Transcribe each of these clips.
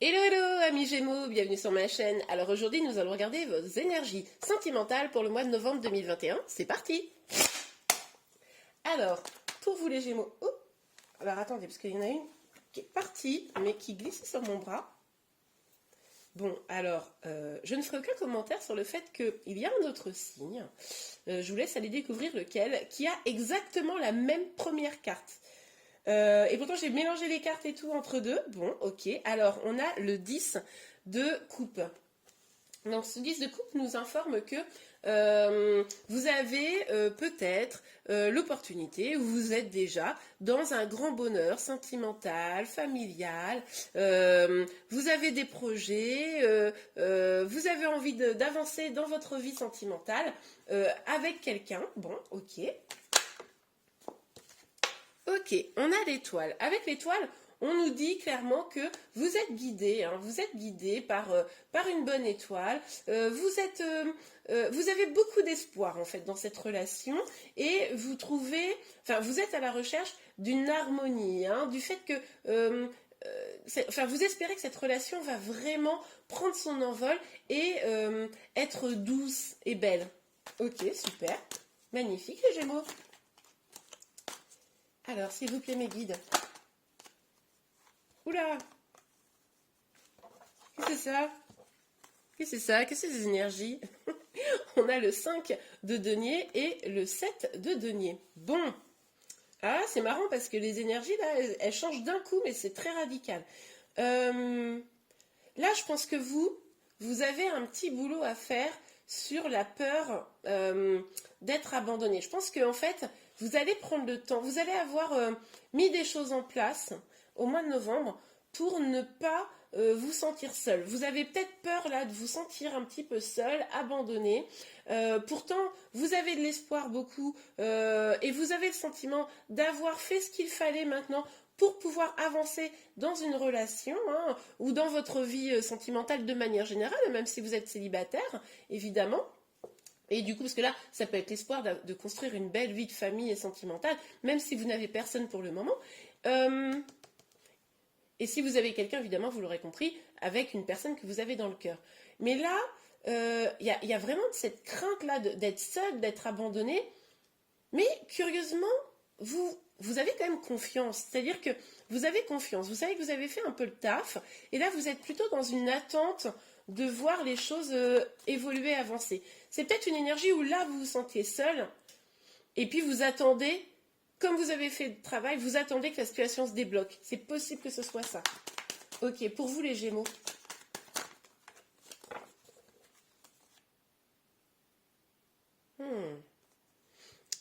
Hello hello amis Gémeaux, bienvenue sur ma chaîne. Alors aujourd'hui nous allons regarder vos énergies sentimentales pour le mois de novembre 2021. C'est parti. Alors, pour vous les Gémeaux, oh, alors attendez parce qu'il y en a une qui est partie mais qui glisse sur mon bras. Bon, alors, je ne ferai aucun commentaire sur le fait qu'il y a un autre signe. Je vous laisse aller découvrir lequel, qui a exactement la même première carte. Et pourtant, j'ai mélangé les cartes et tout entre deux. Bon, ok. Alors, on a le 10 de coupe. Donc, ce 10 de coupe nous informe que vous avez peut-être l'opportunité, vous êtes déjà dans un grand bonheur sentimental, familial, vous avez des projets, vous avez envie d'avancer dans votre vie sentimentale avec quelqu'un. Bon, ok. Ok, on a l'étoile. Avec l'étoile, on nous dit clairement que vous êtes guidé, hein, vous êtes guidé par une bonne étoile. Vous avez beaucoup d'espoir en fait dans cette relation et vous êtes à la recherche d'une harmonie, hein, du fait que, vous espérez que cette relation va vraiment prendre son envol et être douce et belle. Ok, super, magnifique les Gémeaux. Alors, s'il vous plaît, mes guides. Oula! Qu'est-ce que c'est ça? Qu'est-ce que c'est ça? Qu'est-ce que c'est ces énergies? On a le 5 de denier et le 7 de denier. Bon. Ah, c'est marrant parce que les énergies, là, elles changent d'un coup, mais c'est très radical. Là, je pense que vous avez un petit boulot à faire sur la peur d'être abandonné. Je pense qu'en fait, vous allez prendre le temps, vous allez avoir mis des choses en place au mois de novembre pour ne pas vous sentir seul. Vous avez peut-être peur là de vous sentir un petit peu seul, abandonné. Pourtant, vous avez de l'espoir beaucoup et vous avez le sentiment d'avoir fait ce qu'il fallait maintenant pour pouvoir avancer dans une relation hein, ou dans votre vie sentimentale de manière générale, même si vous êtes célibataire, évidemment. Et du coup, parce que là, ça peut être l'espoir de construire une belle vie de famille et sentimentale, même si vous n'avez personne pour le moment. Et si vous avez quelqu'un, évidemment, vous l'aurez compris, avec une personne que vous avez dans le cœur. Mais là, il y a vraiment cette crainte-là d'être seul, d'être abandonné. Mais curieusement, vous avez quand même confiance. C'est-à-dire que vous avez confiance. Vous savez que vous avez fait un peu le taf. Et là, vous êtes plutôt dans une attente de voir les choses évoluer, avancer. C'est peut-être une énergie où là, vous vous sentiez seul. Et puis, vous attendez, comme vous avez fait le travail, vous attendez que la situation se débloque. C'est possible que ce soit ça. Ok, pour vous les Gémeaux.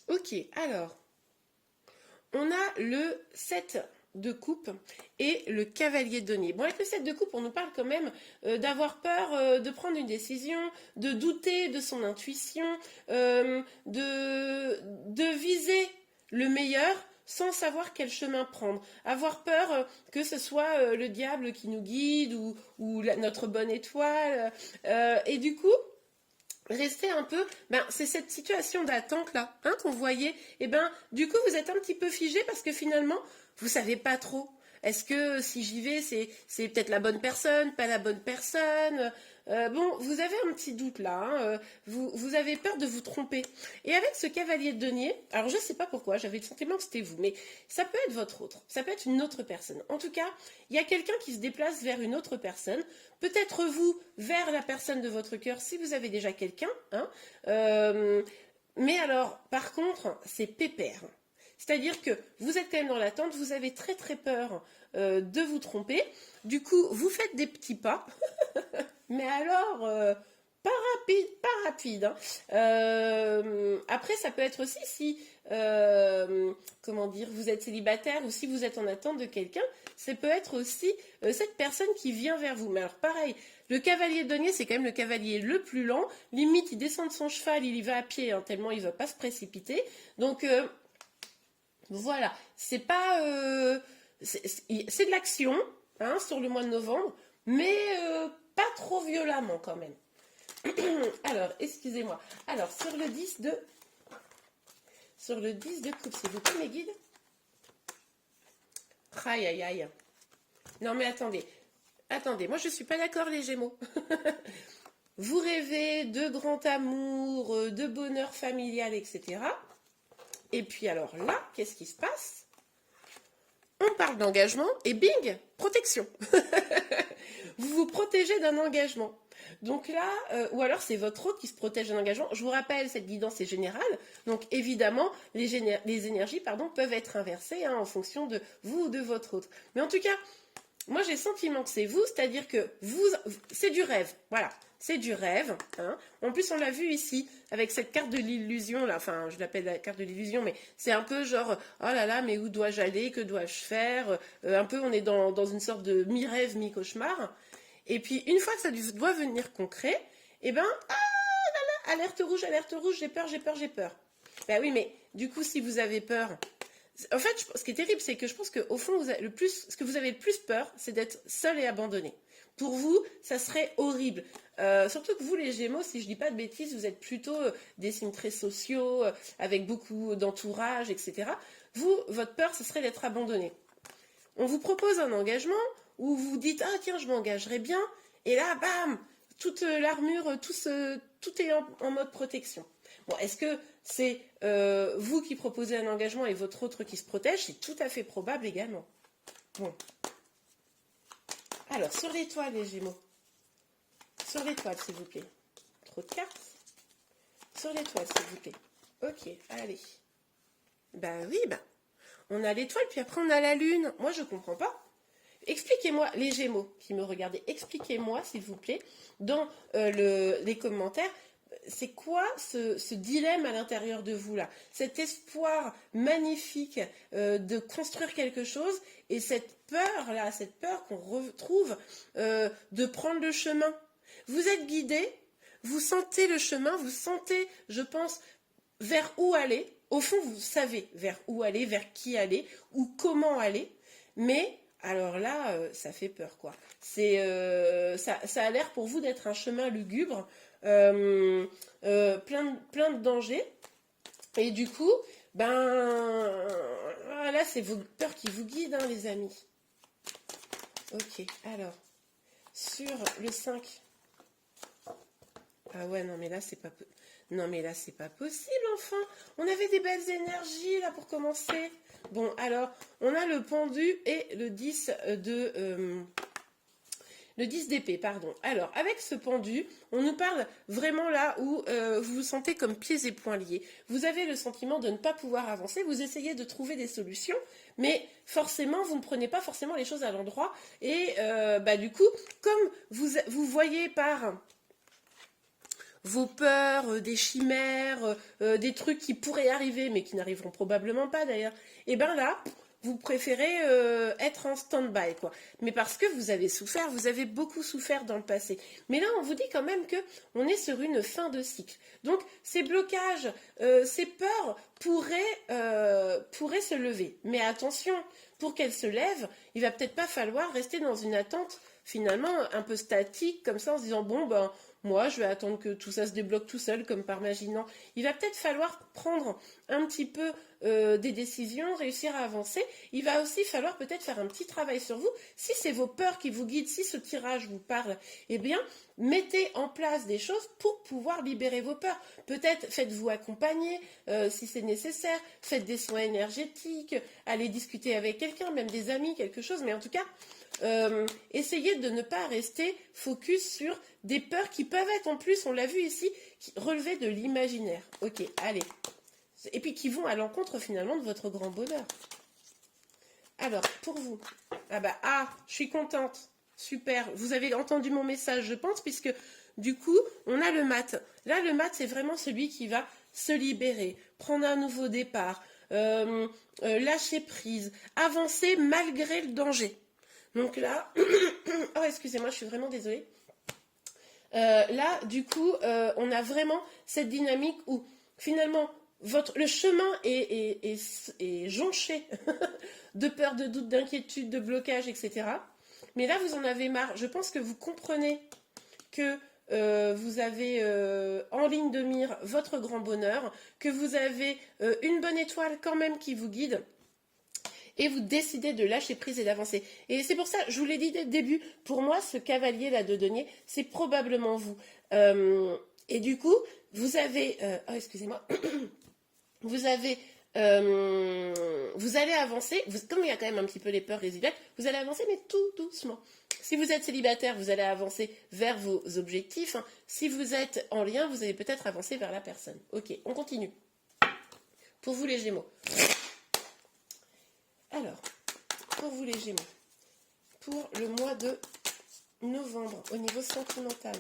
Ok, alors, on a le 7 de coupe et le cavalier de denier. Bon, avec le 7 de coupe, on nous parle quand même d'avoir peur de prendre une décision, de douter de son intuition, de viser le meilleur sans savoir quel chemin prendre. Avoir peur que ce soit le diable qui nous guide ou notre bonne étoile. Et du coup, rester un peu, c'est cette situation d'attente là, hein, qu'on voyait, et du coup vous êtes un petit peu figé parce que finalement vous savez pas trop. Est-ce que si j'y vais, c'est peut-être la bonne personne, pas la bonne personne. Bon, vous avez un petit doute là, hein, vous avez peur de vous tromper. Et avec ce cavalier de denier, alors je sais pas pourquoi, j'avais le sentiment que c'était vous, mais ça peut être votre autre, ça peut être une autre personne. En tout cas, il y a quelqu'un qui se déplace vers une autre personne, peut-être vous vers la personne de votre cœur si vous avez déjà quelqu'un, hein, mais alors, par contre, c'est pépère. C'est-à-dire que vous ête quand même dans l'attente, vous avez très très peur de vous tromper. Du coup, vous faites des petits pas, mais alors pas rapide. Hein. Après, ça peut être aussi si, comment dire, vous êtes célibataire ou si vous êtes en attente de quelqu'un, ça peut être aussi cette personne qui vient vers vous. Mais alors pareil, le cavalier de denier, c'est quand même le cavalier le plus lent. Limite, il descend de son cheval, il y va à pied, hein, tellement il ne va pas se précipiter. Donc voilà, c'est pas, c'est de l'action hein, sur le mois de novembre, mais pas trop violemment quand même. Alors, excusez-moi. Alors, sur le 10 de coupe, s'il vous plaît, mes guides. Aïe, aïe, aïe. Non, mais attendez. attendez, moi je suis pas d'accord les Gémeaux. Vous rêvez de grand amour, de bonheur familial, etc. Et puis alors là, qu'est-ce qui se passe? On parle d'engagement et bing, protection. Vous vous protégez d'un engagement. Donc là, ou alors c'est votre hôte qui se protège d'un engagement. Je vous rappelle, cette guidance est générale. Donc évidemment, les énergies peuvent être inversées en fonction de vous ou de votre hôte. Mais en tout cas, moi j'ai le sentiment que c'est vous, c'est-à-dire que c'est du rêve. Voilà, c'est du rêve. Hein. En plus, on l'a vu ici avec cette carte de l'illusion là. Enfin, je l'appelle la carte de l'illusion, mais c'est un peu genre oh là là, mais où dois-je aller? Que dois-je faire? Un peu, on est dans une sorte de mi-rêve, mi-cauchemar. Et puis une fois que ça doit venir concret, eh ben alerte rouge, j'ai peur, j'ai peur, j'ai peur. Ben oui, mais du coup, si vous avez peur, en fait, ce qui est terrible, c'est que je pense qu'au fond, ce que vous avez le plus peur, c'est d'être seul et abandonné. Pour vous, ça serait horrible. Surtout que vous, les Gémeaux, si je dis pas de bêtises, vous êtes plutôt des signes très sociaux, avec beaucoup d'entourage, etc. Vous, votre peur, ce serait d'être abandonné. On vous propose un engagement où vous vous dites ah tiens, je m'engagerai bien, et là, bam, toute l'armure, tout est en mode protection. Bon, est-ce que c'est vous qui proposez un engagement et votre autre qui se protège? C'est tout à fait probable également. Bon. Alors, sur l'étoile, les Gémeaux. Sur l'étoile, s'il vous plaît. Trop de cartes. Sur l'étoile, s'il vous plaît. Ok, allez. Ben oui, on a l'étoile, puis après on a la lune. Moi, je comprends pas. Expliquez-moi, les Gémeaux qui me regardez, expliquez-moi, s'il vous plaît, dans les commentaires, c'est quoi ce dilemme à l'intérieur de vous là? Cet espoir magnifique de construire quelque chose et cette peur là, cette peur qu'on retrouve de prendre le chemin. Vous êtes guidé, vous sentez le chemin, vous sentez, je pense, vers où aller. Au fond, vous savez vers où aller, vers qui aller ou comment aller, mais alors là, ça fait peur, quoi. Ça a l'air pour vous d'être un chemin lugubre, plein de dangers. Et du coup, là, c'est vos peurs qui vous guident, hein, les amis. Ok, alors, sur le 5. Ah ouais, non, mais là, c'est pas... Non, mais là, c'est pas possible, enfin. On avait des belles énergies, là, pour commencer. Bon, alors, on a le pendu et le 10 le 10 d'épée, pardon. Alors, avec ce pendu, on nous parle vraiment là où vous vous sentez comme pieds et poings liés. Vous avez le sentiment de ne pas pouvoir avancer, vous essayez de trouver des solutions, mais forcément, vous ne prenez pas forcément les choses à l'endroit. Et du coup, comme vous voyez par vos peurs, des chimères, des trucs qui pourraient arriver, mais qui n'arriveront probablement pas d'ailleurs, et bien là, vous préférez être en stand-by, quoi. Mais parce que vous avez souffert, vous avez beaucoup souffert dans le passé. Mais là, on vous dit quand même que on est sur une fin de cycle. Donc, ces blocages, ces peurs pourraient se lever. Mais attention, pour qu'elles se lèvent, il va peut-être pas falloir rester dans une attente finalement un peu statique, comme ça, en se disant, bon, moi, je vais attendre que tout ça se débloque tout seul, comme par magie. Non, il va peut-être falloir prendre un petit peu des décisions, réussir à avancer. Il va aussi falloir peut-être faire un petit travail sur vous. Si c'est vos peurs qui vous guident, si ce tirage vous parle, eh bien, mettez en place des choses pour pouvoir libérer vos peurs. Peut-être faites-vous accompagner si c'est nécessaire, faites des soins énergétiques, allez discuter avec quelqu'un, même des amis, quelque chose. Mais en tout cas, essayez de ne pas rester focus sur des peurs qui peuvent être en plus, on l'a vu ici, qui relever de l'imaginaire. Ok, allez. Et puis qui vont à l'encontre finalement de votre grand bonheur. Alors, pour vous, je suis contente. Super, vous avez entendu mon message, je pense, puisque du coup, on a le mat. Là, le mat, c'est vraiment celui qui va se libérer, prendre un nouveau départ, lâcher prise, avancer malgré le danger. Donc là, oh excusez-moi, je suis vraiment désolée. Là, du coup, on a vraiment cette dynamique où finalement le chemin est jonché de peur, de doute, d'inquiétude, de blocage, etc. Mais là, vous en avez marre. Je pense que vous comprenez que vous avez en ligne de mire votre grand bonheur, que vous avez une bonne étoile quand même qui vous guide. et vous décidez de lâcher prise et d'avancer. Et c'est pour ça, je vous l'ai dit dès le début, pour moi, ce cavalier là de denier, c'est probablement vous. Et du coup, vous avez... oh, excusez-moi. Vous avez... vous allez avancer, comme il y a quand même un petit peu les peurs résiduelles, vous allez avancer, mais tout doucement. Si vous êtes célibataire, vous allez avancer vers vos objectifs. Hein. Si vous êtes en lien, vous allez peut-être avancer vers la personne. Ok, on continue. Pour vous les Gémeaux. Alors, pour vous les Gémeaux, pour le mois de novembre, au niveau sentimental,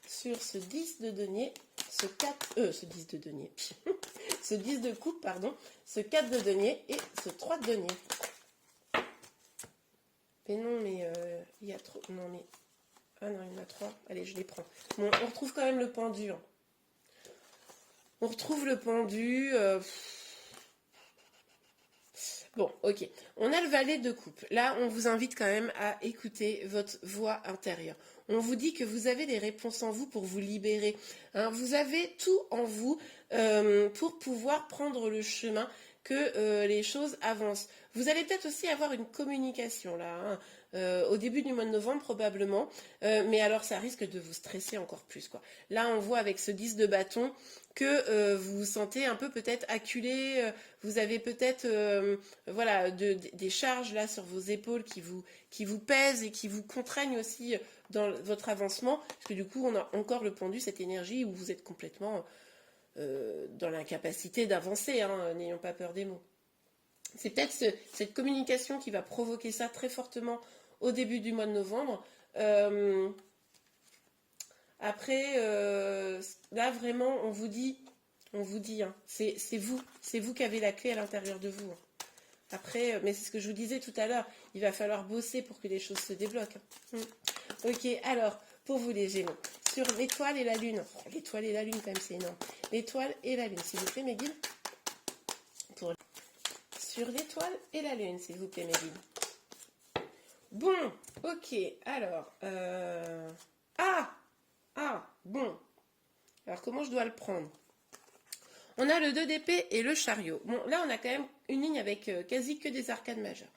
sur ce 10 de denier, ce 10 de denier, ce 10 de coupe, pardon, ce 4 de denier et ce 3 de denier. Mais non, mais il y a trop... Non, mais... Ah non, il y en a 3. Allez, je les prends. Bon, on retrouve quand même le pendu. Hein. On retrouve le pendu... Bon, ok. On a le valet de coupe. Là, on vous invite quand même à écouter votre voix intérieure. On vous dit que vous avez des réponses en vous pour vous libérer. Hein, vous avez tout en vous pour pouvoir prendre le chemin que les choses avancent. Vous allez peut-être aussi avoir une communication là, hein, au début du mois de novembre probablement, mais alors ça risque de vous stresser encore plus, quoi. Là, on voit avec ce 10 de bâton que vous vous sentez un peu peut-être acculé, vous avez peut-être voilà, des charges là sur vos épaules qui vous pèsent et qui vous contraignent aussi dans votre avancement, parce que du coup on a encore le pendu, cette énergie où vous êtes complètement dans l'incapacité d'avancer, hein, n'ayons pas peur des mots. C'est peut-être cette communication qui va provoquer ça très fortement au début du mois de novembre. Après, là vraiment, on vous dit, hein, c'est vous qui avez la clé à l'intérieur de vous. Hein. Après, mais c'est ce que je vous disais tout à l'heure, il va falloir bosser pour que les choses se débloquent. Hein. Ok, alors, pour vous les Gémeaux, sur l'étoile et la lune, l'étoile et la lune quand même c'est énorme, l'étoile et la lune, s'il vous plaît mes guides, sur l'étoile et la lune, s'il vous plaît mes guides. Bon, ok, alors, bon, alors comment je dois le prendre? On a le 2 d'épée et le chariot. Bon, là, on a quand même une ligne avec quasi que des arcanes majeures.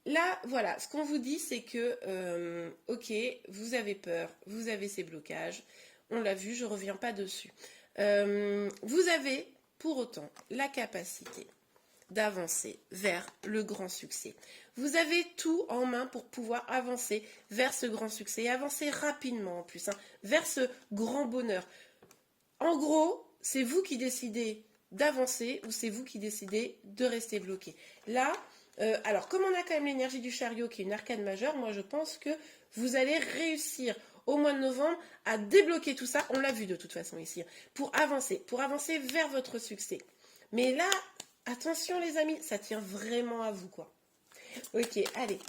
Là, voilà, ce qu'on vous dit, c'est que, ok, vous avez peur, vous avez ces blocages, on l'a vu, je ne reviens pas dessus. Vous avez, pour autant, la capacité d'avancer vers le grand succès. Vous avez tout en main pour pouvoir avancer vers ce grand succès, et avancer rapidement en plus, hein, vers ce grand bonheur. En gros, c'est vous qui décidez d'avancer ou c'est vous qui décidez de rester bloqué. Là, alors comme on a quand même l'énergie du chariot qui est une arcane majeure, moi je pense que vous allez réussir au mois de novembre à débloquer tout ça, on l'a vu de toute façon ici, pour avancer vers votre succès. Mais là, attention les amis, ça tient vraiment à vous, quoi. Ok, allez.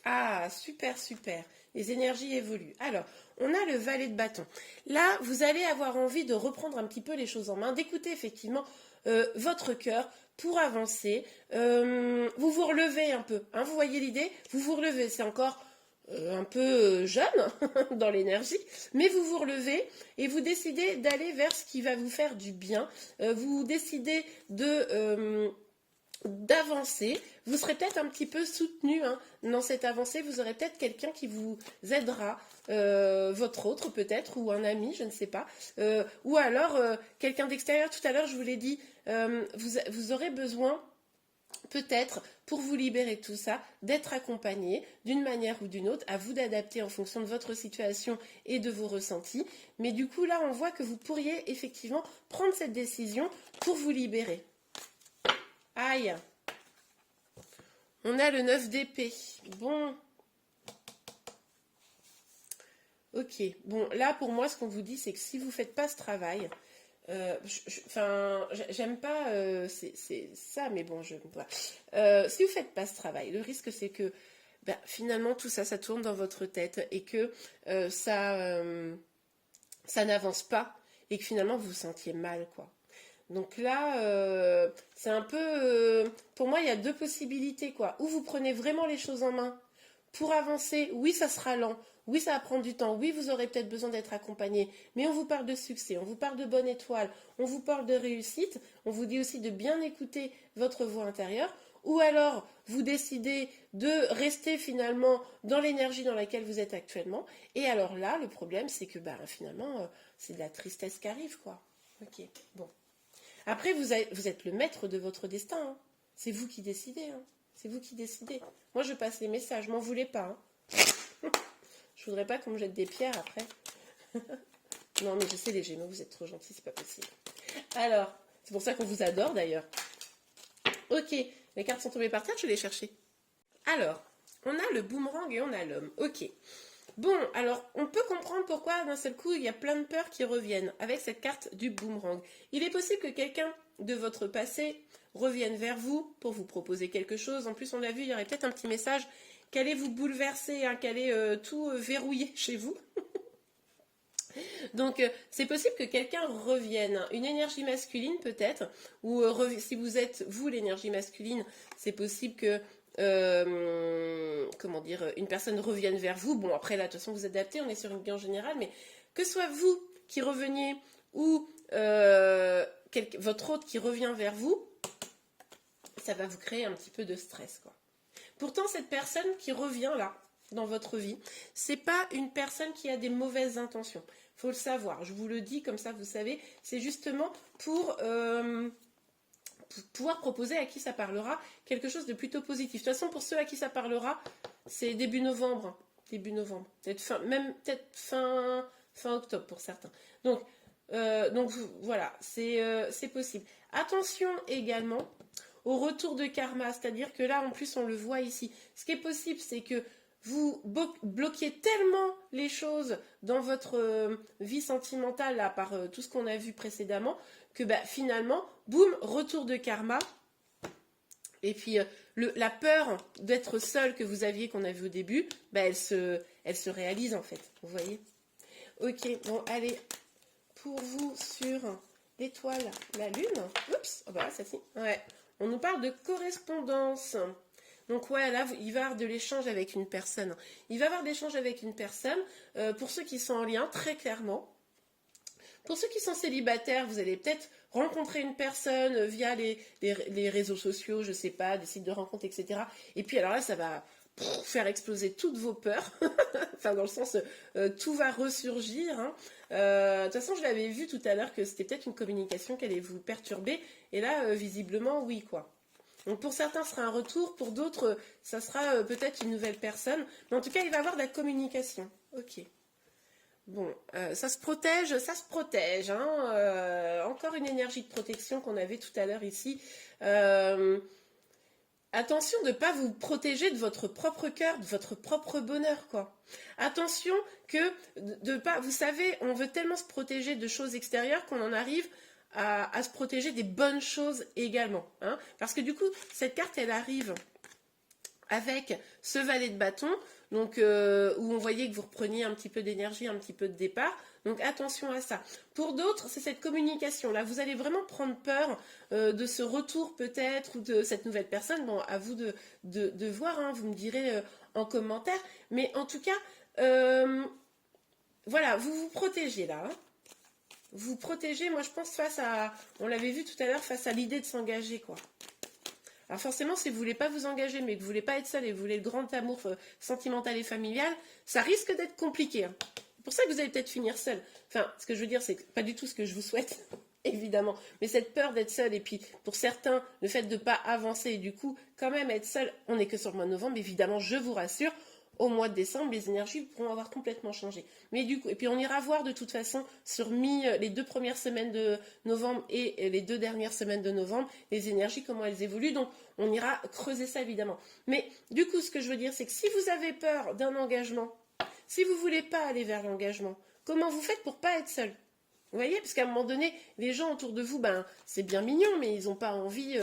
Ah, super, super. Les énergies évoluent. Alors, on a le valet de bâton. Là, vous allez avoir envie de reprendre un petit peu les choses en main, d'écouter effectivement votre cœur pour avancer. Vous vous relevez un peu. Hein, vous voyez l'idée? Vous vous relevez. C'est encore un peu jeune dans l'énergie, mais vous vous relevez et vous décidez d'aller vers ce qui va vous faire du bien. Vous décidez d'avancer, vous serez peut-être un petit peu soutenu hein, dans cette avancée, vous aurez peut-être quelqu'un qui vous aidera, votre autre peut-être, ou un ami, je ne sais pas, ou alors quelqu'un d'extérieur. Tout à l'heure, je vous l'ai dit, vous aurez besoin peut-être, pour vous libérer de tout ça, d'être accompagné d'une manière ou d'une autre, à vous d'adapter en fonction de votre situation et de vos ressentis. Mais du coup, là, on voit que vous pourriez effectivement prendre cette décision pour vous libérer. Aïe. On a le 9 d'épée. Bon. Ok. Bon, là, pour moi, ce qu'on vous dit, c'est que si vous ne faites pas ce travail, j'aime pas c'est ça, mais bon, voilà. Si vous ne faites pas ce travail, le risque, c'est que finalement, tout ça, ça tourne dans votre tête et que ça n'avance pas et que finalement, vous vous sentiez mal, quoi. Donc là, c'est un peu... pour moi, il y a deux possibilités, quoi. Ou vous prenez vraiment les choses en main pour avancer, oui, ça sera lent, oui, ça va prendre du temps, oui, vous aurez peut-être besoin d'être accompagné, mais on vous parle de succès, on vous parle de bonne étoile, on vous parle de réussite, on vous dit aussi de bien écouter votre voix intérieure, ou alors vous décidez de rester finalement dans l'énergie dans laquelle vous êtes actuellement, et alors là, le problème, c'est que finalement, c'est de la tristesse qui arrive, quoi. Ok, bon. Après, vous êtes le maître de votre destin, hein. C'est vous qui décidez, hein. C'est vous qui décidez. Moi, je passe les messages, m'en voulez pas, hein. Je voudrais pas qu'on me jette des pierres après. Non, mais je sais, les Gémeaux, vous êtes trop gentils, c'est pas possible. Alors, c'est pour ça qu'on vous adore d'ailleurs. Ok, les cartes sont tombées par terre, je vais les chercher. Alors, on a le boomerang et on a l'homme. Ok. Bon, alors, on peut comprendre pourquoi d'un seul coup, il y a plein de peurs qui reviennent avec cette carte du boomerang. Il est possible que quelqu'un de votre passé revienne vers vous pour vous proposer quelque chose. En plus, on l'a vu, il y aurait peut-être un petit message qui allait vous bouleverser, hein, qui allait tout verrouiller chez vous. Donc, c'est possible que quelqu'un revienne, hein. Une énergie masculine peut-être, ou si vous êtes, vous, l'énergie masculine, c'est possible que comment dire, une personne revienne vers vous. Bon, après, là, de toute façon, vous adaptez, on est sur une gamme générale, mais que ce soit vous qui reveniez ou votre hôte qui revient vers vous, ça va vous créer un petit peu de stress, quoi. Pourtant, cette personne qui revient là, dans votre vie, c'est pas une personne qui a des mauvaises intentions. Il faut le savoir, je vous le dis comme ça, vous savez, c'est justement pour pouvoir proposer à qui ça parlera quelque chose de plutôt positif. De toute façon, pour ceux à qui ça parlera, c'est début novembre. Hein, début novembre. Peut-être fin octobre pour certains. Donc voilà, c'est possible. Attention également au retour de karma, c'est-à-dire que là, en plus, on le voit ici. Ce qui est possible, c'est que vous bloquez tellement les choses dans votre vie sentimentale, là, par tout ce qu'on a vu précédemment, que finalement, boum, retour de karma. Et puis, la peur d'être seule que vous aviez, qu'on a vu au début, elle se réalise, en fait. Vous voyez? Ok, bon, allez, pour vous, sur l'étoile, la lune. Oups, oh bah, celle-ci. Ouais. On nous parle de correspondance. Donc ouais, là, il va y avoir de l'échange avec une personne. Il va y avoir de l'échange avec une personne. Pour ceux qui sont en lien, très clairement. Pour ceux qui sont célibataires, vous allez peut-être rencontrer une personne via les réseaux sociaux, je sais pas, des sites de rencontres, etc. Et puis alors là, ça va faire exploser toutes vos peurs. Enfin, dans le sens, tout va ressurgir, hein. De toute façon, je l'avais vu tout à l'heure que c'était peut-être une communication qui allait vous perturber. Et là, visiblement, oui, quoi. Donc pour certains, ce sera un retour. Pour d'autres, ça sera peut-être une nouvelle personne. Mais en tout cas, il va y avoir de la communication. Ok. Bon, ça se protège. Hein. Encore une énergie de protection qu'on avait tout à l'heure ici. Attention de ne pas vous protéger de votre propre cœur, de votre propre bonheur, quoi. Attention que de pas, vous savez, on veut tellement se protéger de choses extérieures qu'on en arrive à se protéger des bonnes choses également, hein. Parce que du coup, cette carte, elle arrive avec ce valet de bâton, donc où on voyait que vous repreniez un petit peu d'énergie, un petit peu de départ. Donc attention à ça. Pour d'autres, c'est cette communication. Là, vous allez vraiment prendre peur de ce retour peut-être ou de cette nouvelle personne. Bon, à vous de voir, hein, vous me direz en commentaire. Mais en tout cas, voilà, vous vous protégez là. Hein. Vous protégez, moi je pense, face à, on l'avait vu tout à l'heure, face à l'idée de s'engager, quoi. Alors forcément, si vous ne voulez pas vous engager, mais que vous ne voulez pas être seul et que vous voulez le grand amour sentimental et familial, ça risque d'être compliqué. Hein. C'est pour ça que vous allez peut-être finir seul. Enfin, ce que je veux dire, c'est pas du tout ce que je vous souhaite, évidemment. Mais cette peur d'être seul, et puis pour certains, le fait de ne pas avancer, et du coup, quand même être seul, on n'est que sur le mois de novembre, évidemment, je vous rassure, au mois de décembre, les énergies pourront avoir complètement changé. Mais du coup, et puis on ira voir de toute façon sur les 2 premières semaines de novembre et les 2 dernières semaines de novembre, les énergies, comment elles évoluent. Donc, on ira creuser ça, évidemment. Mais du coup, ce que je veux dire, c'est que si vous avez peur d'un engagement, si vous ne voulez pas aller vers l'engagement, comment vous faites pour pas être seul? Vous voyez? Parce qu'à un moment donné, les gens autour de vous, c'est bien mignon, mais ils n'ont pas envie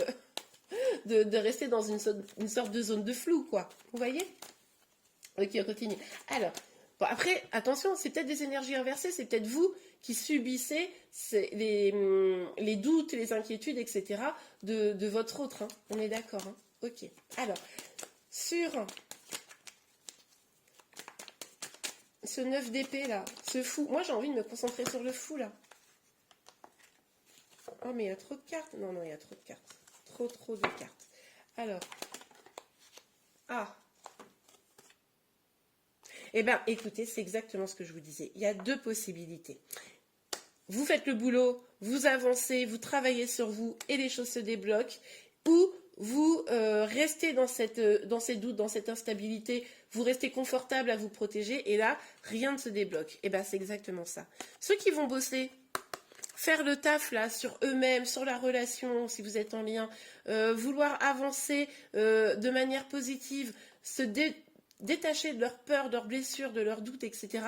de rester dans une sorte de zone de flou, quoi. Vous voyez? Ok, on continue. Alors, bon, après, attention, c'est peut-être des énergies inversées, c'est peut-être vous qui subissez les doutes, les inquiétudes, etc. de votre autre. Hein. On est d'accord. Hein. Ok. Alors, sur ce 9 d'épée là, ce fou. Moi j'ai envie de me concentrer sur le fou là. Oh mais il y a trop de cartes. Non, non, il y a trop de cartes. Trop de cartes. Alors. Ah. Eh bien, écoutez, c'est exactement ce que je vous disais. Il y a deux possibilités. Vous faites le boulot, vous avancez, vous travaillez sur vous et les choses se débloquent. Ou vous restez dans ces doutes, dans cette instabilité, vous restez confortable à vous protéger et là, rien ne se débloque. Et bien, c'est exactement ça. Ceux qui vont bosser, faire le taf là sur eux-mêmes, sur la relation, si vous êtes en lien, vouloir avancer de manière positive, se détacher de leurs peurs, de leurs blessures, de leurs doutes, etc.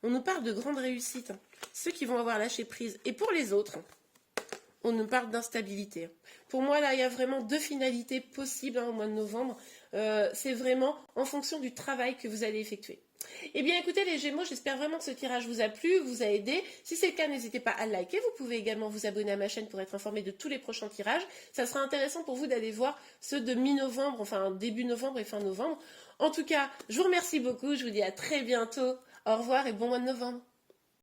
On nous parle de grandes réussites. Hein. Ceux qui vont avoir lâché prise. Et pour les autres, on nous parle d'instabilité. Pour moi, là, il y a vraiment deux finalités possibles au mois de novembre. C'est vraiment en fonction du travail que vous allez effectuer. Eh bien, écoutez les Gémeaux, j'espère vraiment que ce tirage vous a plu, vous a aidé. Si c'est le cas, n'hésitez pas à liker. Vous pouvez également vous abonner à ma chaîne pour être informé de tous les prochains tirages. Ça sera intéressant pour vous d'aller voir ceux de mi-novembre, enfin début novembre et fin novembre. En tout cas, je vous remercie beaucoup. Je vous dis à très bientôt. Au revoir et bon mois de novembre.